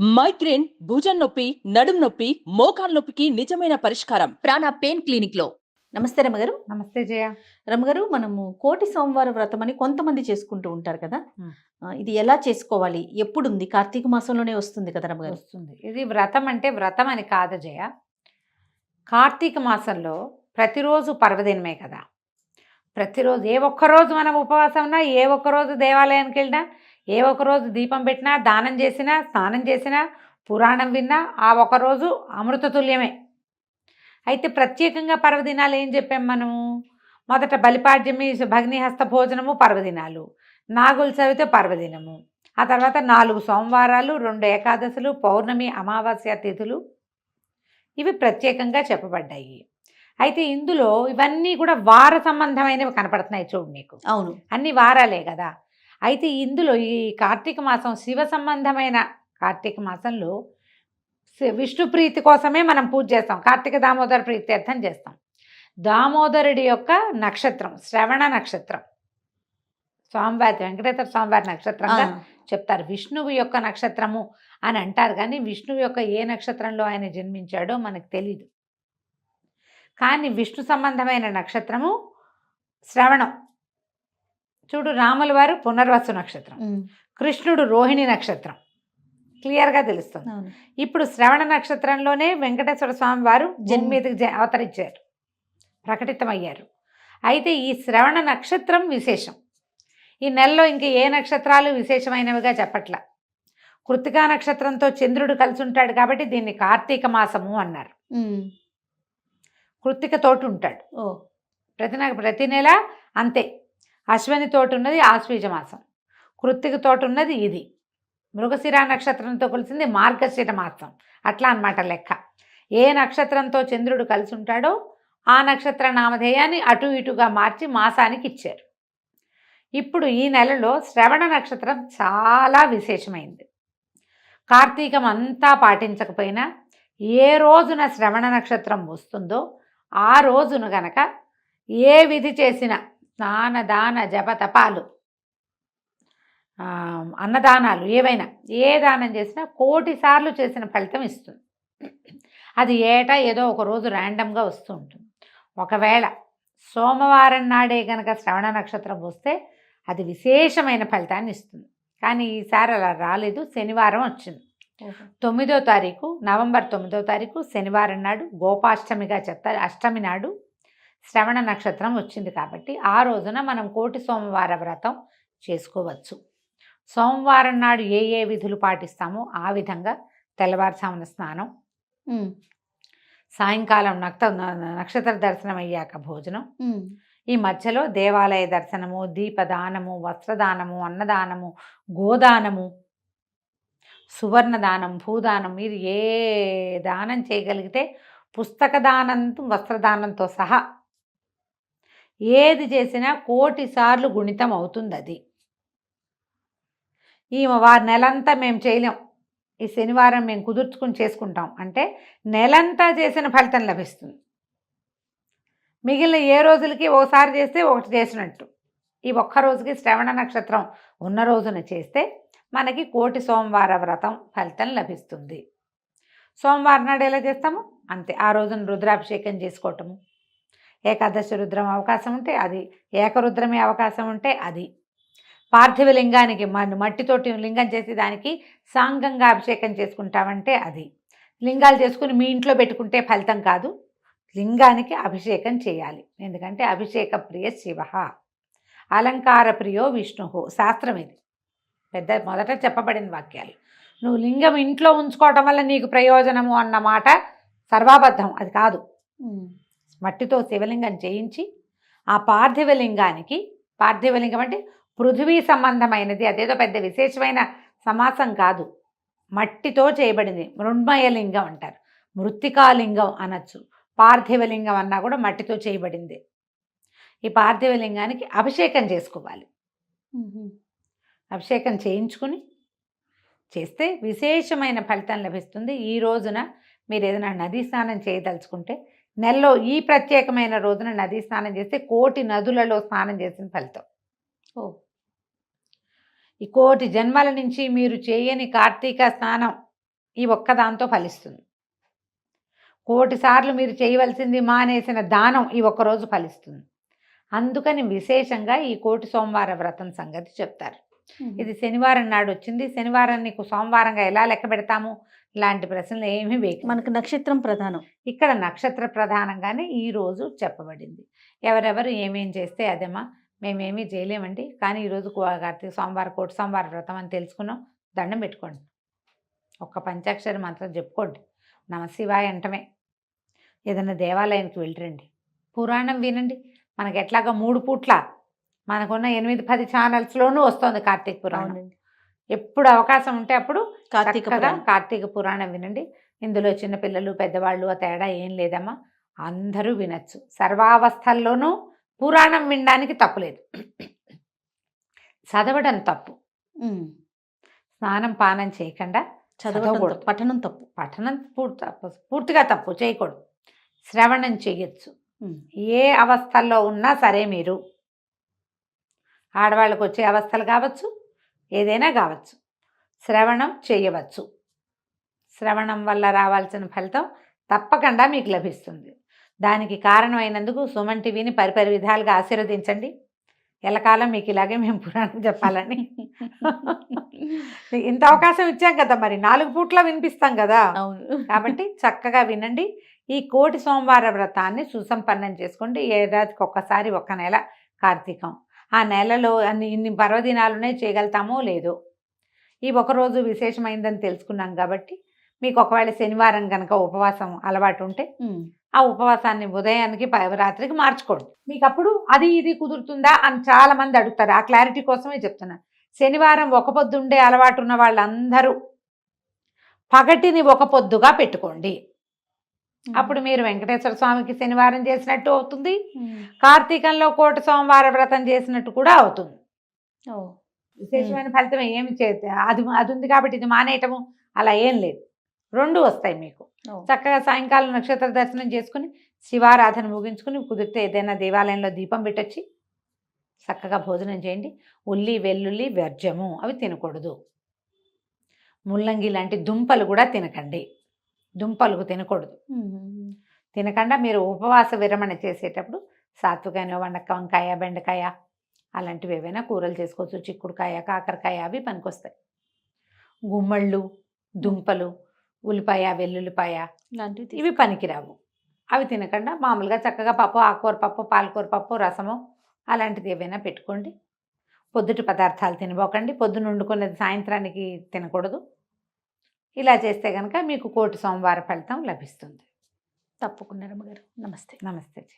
Migraine, భుజం నొప్పి, నడుం నొప్పి, మోకాలు నొప్పికి నిజమైన పరిష్కారం ప్రాణ పెయిన్ క్లినిక్ లో. నమస్తే రమగారు. నమస్తే జయ. రమగారు, మనము కోటి సోమవార వ్రతం అని కొంతమంది చేసుకుంటూ ఉంటారు కదా. ఇది ఎలా చేసుకోవాలి? ఎప్పుడుంది? కార్తీక మాసంలోనే వస్తుంది కదా రమగారు? వస్తుంది. ఇది వ్రతం అంటే వ్రతం అని కాదు జయ. కార్తీక మాసంలో ప్రతిరోజు పర్వదినమే కదా. ప్రతిరోజు ఏ ఒక్కరోజు మనం ఉపవాసం ఉన్నా, ఏ ఒక్కరోజు దేవాలయానికి వెళ్ళినా, ఏ ఒక్కరోజు దీపం పెట్టినా, దానం చేసినా, స్నానం చేసినా, పురాణం విన్నా ఆ ఒకరోజు అమృతతుల్యమే. అయితే ప్రత్యేకంగా పర్వదినాలు ఏం చెప్పాం మనము? మొదట బలిపాడ్యమి, భగ్నిహస్త భోజనము పర్వదినాలు, నాగుల చవితి పర్వదినము, ఆ తర్వాత 4 సోమవారాలు, 2 ఏకాదశులు, పౌర్ణమి, అమావాస్య తిథులు, ఇవి ప్రత్యేకంగా చెప్పబడ్డాయి. అయితే ఇందులో ఇవన్నీ కూడా వార సంబంధమైనవి కనపడుతున్నాయి చూడు నీకు. అవును, అన్ని వారాలే కదా. అయితే ఇందులో ఈ కార్తీక మాసం శివ సంబంధమైన కార్తీక మాసంలో విష్ణు ప్రీతి కోసమే మనం పూజ చేస్తాం. కార్తీక దామోదర ప్రీత్యర్థం చేస్తాం. దామోదరుడి యొక్క నక్షత్రం శ్రవణ నక్షత్రం, స్వామివారి వెంకటేశ్వర స్వామివారి నక్షత్రంగా చెప్తారు. విష్ణువు యొక్క నక్షత్రము అని అంటారు, కానీ విష్ణువు యొక్క ఏ నక్షత్రంలో ఆయన జన్మించాడో మనకు తెలీదు. కానీ విష్ణు సంబంధమైన నక్షత్రము శ్రవణం. చూడు, రాముల వారు పునర్వసు నక్షత్రం, కృష్ణుడు రోహిణి నక్షత్రం, క్లియర్గా తెలుస్తుంది. ఇప్పుడు శ్రవణ నక్షత్రంలోనే వెంకటేశ్వర స్వామి వారు జన్మీదికి అవతరించారు, ప్రకటితమయ్యారు. అయితే ఈ శ్రవణ నక్షత్రం విశేషం. ఈ నెలలో ఇంక ఏ నక్షత్రాలు విశేషమైనవిగా చెప్పట్ల. కృత్తికా నక్షత్రంతో చంద్రుడు కలిసి ఉంటాడు కాబట్టి దీన్ని కార్తీక మాసము అన్నారు. కృత్తిక తోటి ఉంటాడు ప్రతి నెల అంతే. అశ్విని తోటి ఉన్నది ఆశ్వీజ మాసం, కృత్తిక తోటి ఉన్నది ఇది. మృగశిర నక్షత్రంతో కలిసింది మార్గశిర మాసం. అట్లా అన్నమాట లెక్క. ఏ నక్షత్రంతో చంద్రుడు కలిసి ఉంటాడో ఆ నక్షత్ర నామధేయాన్ని అటు ఇటుగా మార్చి మాసానికి ఇచ్చారు. ఇప్పుడు ఈ నెలలో శ్రవణ నక్షత్రం చాలా విశేషమైంది. కార్తీకం అంతా పాటించకపోయినా ఏ రోజున శ్రవణ నక్షత్రం వస్తుందో ఆ రోజున గనక ఏ విధి చేసినా, స్నాన దాన జప తపాలు, అన్నదానాలు, ఏవైనా ఏ దానం చేసినా 1,000,000 సార్లు చేసిన ఫలితం ఇస్తుంది. అది ఏటా ఏదో ఒక రోజు ర్యాండమ్గా వస్తూ ఉంటుంది. ఒకవేళ సోమవారం నాడే కనుక శ్రవణ నక్షత్రం వస్తే అది విశేషమైన ఫలితాన్ని ఇస్తుంది. కానీ ఈసారి అలా రాలేదు. శనివారం వచ్చింది. 9వ తారీఖు, నవంబర్ 9వ తారీఖు శనివారం నాడు గోపాష్టమిగా చెప్తారు. అష్టమి నాడు శ్రవణ నక్షత్రం వచ్చింది కాబట్టి ఆ రోజున మనం కోటి సోమవార వ్రతం చేసుకోవచ్చు. సోమవారం నాడు ఏ ఏ విధులు పాటిస్తామో ఆ విధంగా తెల్లవారుజామున స్నానం, సాయంకాలం నక్షత్ర దర్శనం అయ్యాక భోజనం, ఈ మధ్యలో దేవాలయ దర్శనము, దీపదానము, వస్త్రదానము, అన్నదానము, గోదానము, సువర్ణదానం, భూదానం, మీరు ఏ దానం చేయగలిగితే పుస్తక దానంతో వస్త్రదానంతో సహా ఏది చేసినా 1,000,000 సార్లు గుణితం అవుతుంది. అది ఈ నెలంతా మేము చేయలేం, ఈ శనివారం మేము కుదుర్చుకుని చేసుకుంటాం అంటే నెలంతా చేసిన ఫలితం లభిస్తుంది. మిగిలిన ఏ రోజులకి ఒకసారి చేస్తే ఒకటి చేసినట్టు. ఈ ఒక్క రోజుకి శ్రవణ నక్షత్రం ఉన్న రోజున చేస్తే మనకి 1,000,000 సోమవార వ్రతం ఫలితం లభిస్తుంది. సోమవారం నాడు ఎలా చేస్తాము అంతే. ఆ రోజున రుద్రాభిషేకం చేసుకోవటము, ఏకాదశి రుద్రం అవకాశం ఉంటే అది, ఏకరుద్రమే అవకాశం ఉంటే అది, పార్థివ లింగానికి మట్టితోటి లింగం చేసి దానికి సాంగంగా అభిషేకం చేసుకుంటామంటే అది. లింగాలు చేసుకుని మీ ఇంట్లో పెట్టుకుంటే ఫలితం కాదు, లింగానికి అభిషేకం చేయాలి. ఎందుకంటే అభిషేక ప్రియ శివ, అలంకార ప్రియో విష్ణు, శాస్త్రం ఇది. మొదట చెప్పబడిన వాక్యాలు. నువ్వు లింగం ఇంట్లో ఉంచుకోవటం వల్ల నీకు ప్రయోజనము అన్న మాట సర్వాబద్ధం. అది కాదు. మట్టితో శివలింగం చేయించి ఆ పార్థివలింగానికి, పార్థివలింగం అంటే పృథివీ సంబంధమైనది, అదేదో పెద్ద విశేషమైన సమాసం కాదు, మట్టితో చేయబడింది. మృణ్మయలింగం అంటారు, మృత్తికాలింగం అనొచ్చు, పార్థివలింగం అన్నా కూడా మట్టితో చేయబడింది. ఈ పార్థివలింగానికి అభిషేకం చేసుకోవాలి. అభిషేకం చేయించుకుని చేస్తే విశేషమైన ఫలితం లభిస్తుంది. ఈ రోజున మీరు ఏదైనా నదీ స్నానం చేయదలుచుకుంటే నెలలో ఈ ప్రత్యేకమైన రోజున నదీ స్నానం చేస్తే 1,000,000 నదులలో స్నానం చేసిన ఫలితం. ఈ 1,000,000 జన్మల నుంచి మీరు చేయని కార్తీక స్నానం ఈ ఒక్కదాంతో ఫలిస్తుంది. 1,000 సార్లు మీరు చేయవలసింది మానేసిన దానం ఈ ఒక్కరోజు ఫలిస్తుంది. అందుకని విశేషంగా ఈ 1,000 సోమవార వ్రతం సంగతి చెప్తారు. ఇది శనివారం నాడు వచ్చింది, శనివారం నీకు సోమవారంగా ఎలా లెక్క పెడతాము లాంటి ప్రశ్నలు ఏమీ వేయకు. మనకు నక్షత్రం ప్రధానం. ఇక్కడ నక్షత్ర ప్రధానంగానే ఈ రోజు చెప్పబడింది. ఎవరెవరు ఏమేం చేస్తే అదేమా మేమేమీ చేయలేమండి, కానీ ఈరోజు కార్తీక సోమవారం 1,000 సోమవార వ్రతం అని తెలుసుకున్నాం. దండం పెట్టుకోండి, ఒక్క పంచాక్షరి మంత్రం చెప్పుకోండి, నమశివాయ అంటమే. ఏదైనా దేవాలయానికి వెళ్ళరండి, పురాణం వినండి. మనకి ఎట్లాగా 3 పూట్ల మనకున్న 8-10 ఛానల్స్లోనూ వస్తుంది కార్తీక పురాణం. ఎప్పుడు అవకాశం ఉంటే అప్పుడు కార్తీక పురాణం వినండి. ఇందులో చిన్నపిల్లలు పెద్దవాళ్ళు ఆ తేడా ఏం లేదమ్మా, అందరూ వినొచ్చు. సర్వావస్థల్లోనూ పురాణం వినడానికి తప్పులేదు. చదవడం తప్పు, స్నానం పానం చేయకుండా చదవకూడదు. పఠనం తప్పు, పఠనం పూర్తిగా తప్పు చేయకూడదు. శ్రవణం చేయొచ్చు. ఏ అవస్థల్లో ఉన్నా సరే, మీరు ఆడవాళ్ళకు వచ్చే అవస్థలు కావచ్చు, ఏదైనా కావచ్చు, శ్రవణం చేయవచ్చు. శ్రవణం వల్ల రావాల్సిన ఫలితం తప్పకుండా మీకు లభిస్తుంది. దానికి కారణమైనందుకు సుమన్ టీవీని పరిపరి విధాలుగా ఆశీర్వదించండి. ఎల్లకాలం మీకు ఇలాగే మేము పురాణం చెప్పాలని ఇంత అవకాశం ఇచ్చాం కదా, మరి 4 పూట్ల వినిపిస్తాం కదా. కాబట్టి చక్కగా వినండి. ఈ 1,000 సోమవార వ్రతాన్ని సుసంపన్నం చేసుకోండి. ఏడాదికి ఒక్కసారి, 1 నెల కార్తీకం. ఆ నెలలో ఇన్ని పర్వదినాలునే చేయగలుగుతామో లేదో, ఈ ఒకరోజు విశేషమైందని తెలుసుకున్నాం కాబట్టి మీకు ఒకవేళ శనివారం కనుక ఉపవాసం అలవాటు ఉంటే ఆ ఉపవాసాన్ని ఉదయానికి రాత్రికి మార్చుకోండి. మీకు అప్పుడు అది ఇది కుదురుతుందా అని చాలా మంది అడుగుతారు. ఆ క్లారిటీ కోసమే చెప్తున్నాను. శనివారం ఒక పొద్దు ఉండే అలవాటు ఉన్న వాళ్ళందరూ పగటిని ఒక పొద్దుగా పెట్టుకోండి. అప్పుడు మీరు వెంకటేశ్వర స్వామికి శనివారం చేసినట్టు అవుతుంది, కార్తీకంలో 1,000 సోమవార వ్రతం చేసినట్టు కూడా అవుతుంది. విశేషమైన ఫలితం ఏమి అది ఉంది కాబట్టి ఇది మానేయటము అలా ఏం లేదు, 2 వస్తాయి మీకు. చక్కగా సాయంకాలం నక్షత్ర దర్శనం చేసుకుని శివారాధన ముగించుకుని కుదిరితే ఏదైనా దేవాలయంలో దీపం పెట్టొచ్చి చక్కగా భోజనం చేయండి. ఉల్లి వెల్లుల్లి వ్యర్థము, అవి తినకూడదు. ముల్లంగి లాంటి దుంపలు కూడా తినకండి, దుంపలు తినకూడదు. తినకుండా మీరు ఉపవాస విరమణ చేసేటప్పుడు సాత్వికంగా వంకాయ బెండకాయ అలాంటివి ఏవైనా కూరలు చేసుకోవచ్చు. చిక్కుడుకాయ కాకరకాయ అవి పనికొస్తాయి. గుమ్మళ్ళు దుంపలు ఉల్లిపాయ వెల్లుల్లిపాయ లాంటివి ఇవి పనికిరావు. అవి తినకుండా మామూలుగా చక్కగా పప్పు, ఆకుకూర పప్పు, పాలకూర పప్పు, రసము అలాంటిది ఏవైనా పెట్టుకోండి. పొద్దుటి పదార్థాలు తినబోకండి. పొద్దున వండుకునేది సాయంత్రానికి తినకూడదు. ఇలా చేస్తే కనుక మీకు 1,000 సోమవార ఫలితం లభిస్తుంది. తప్పకుండా రమ్మగారు. నమస్తే. నమస్తే.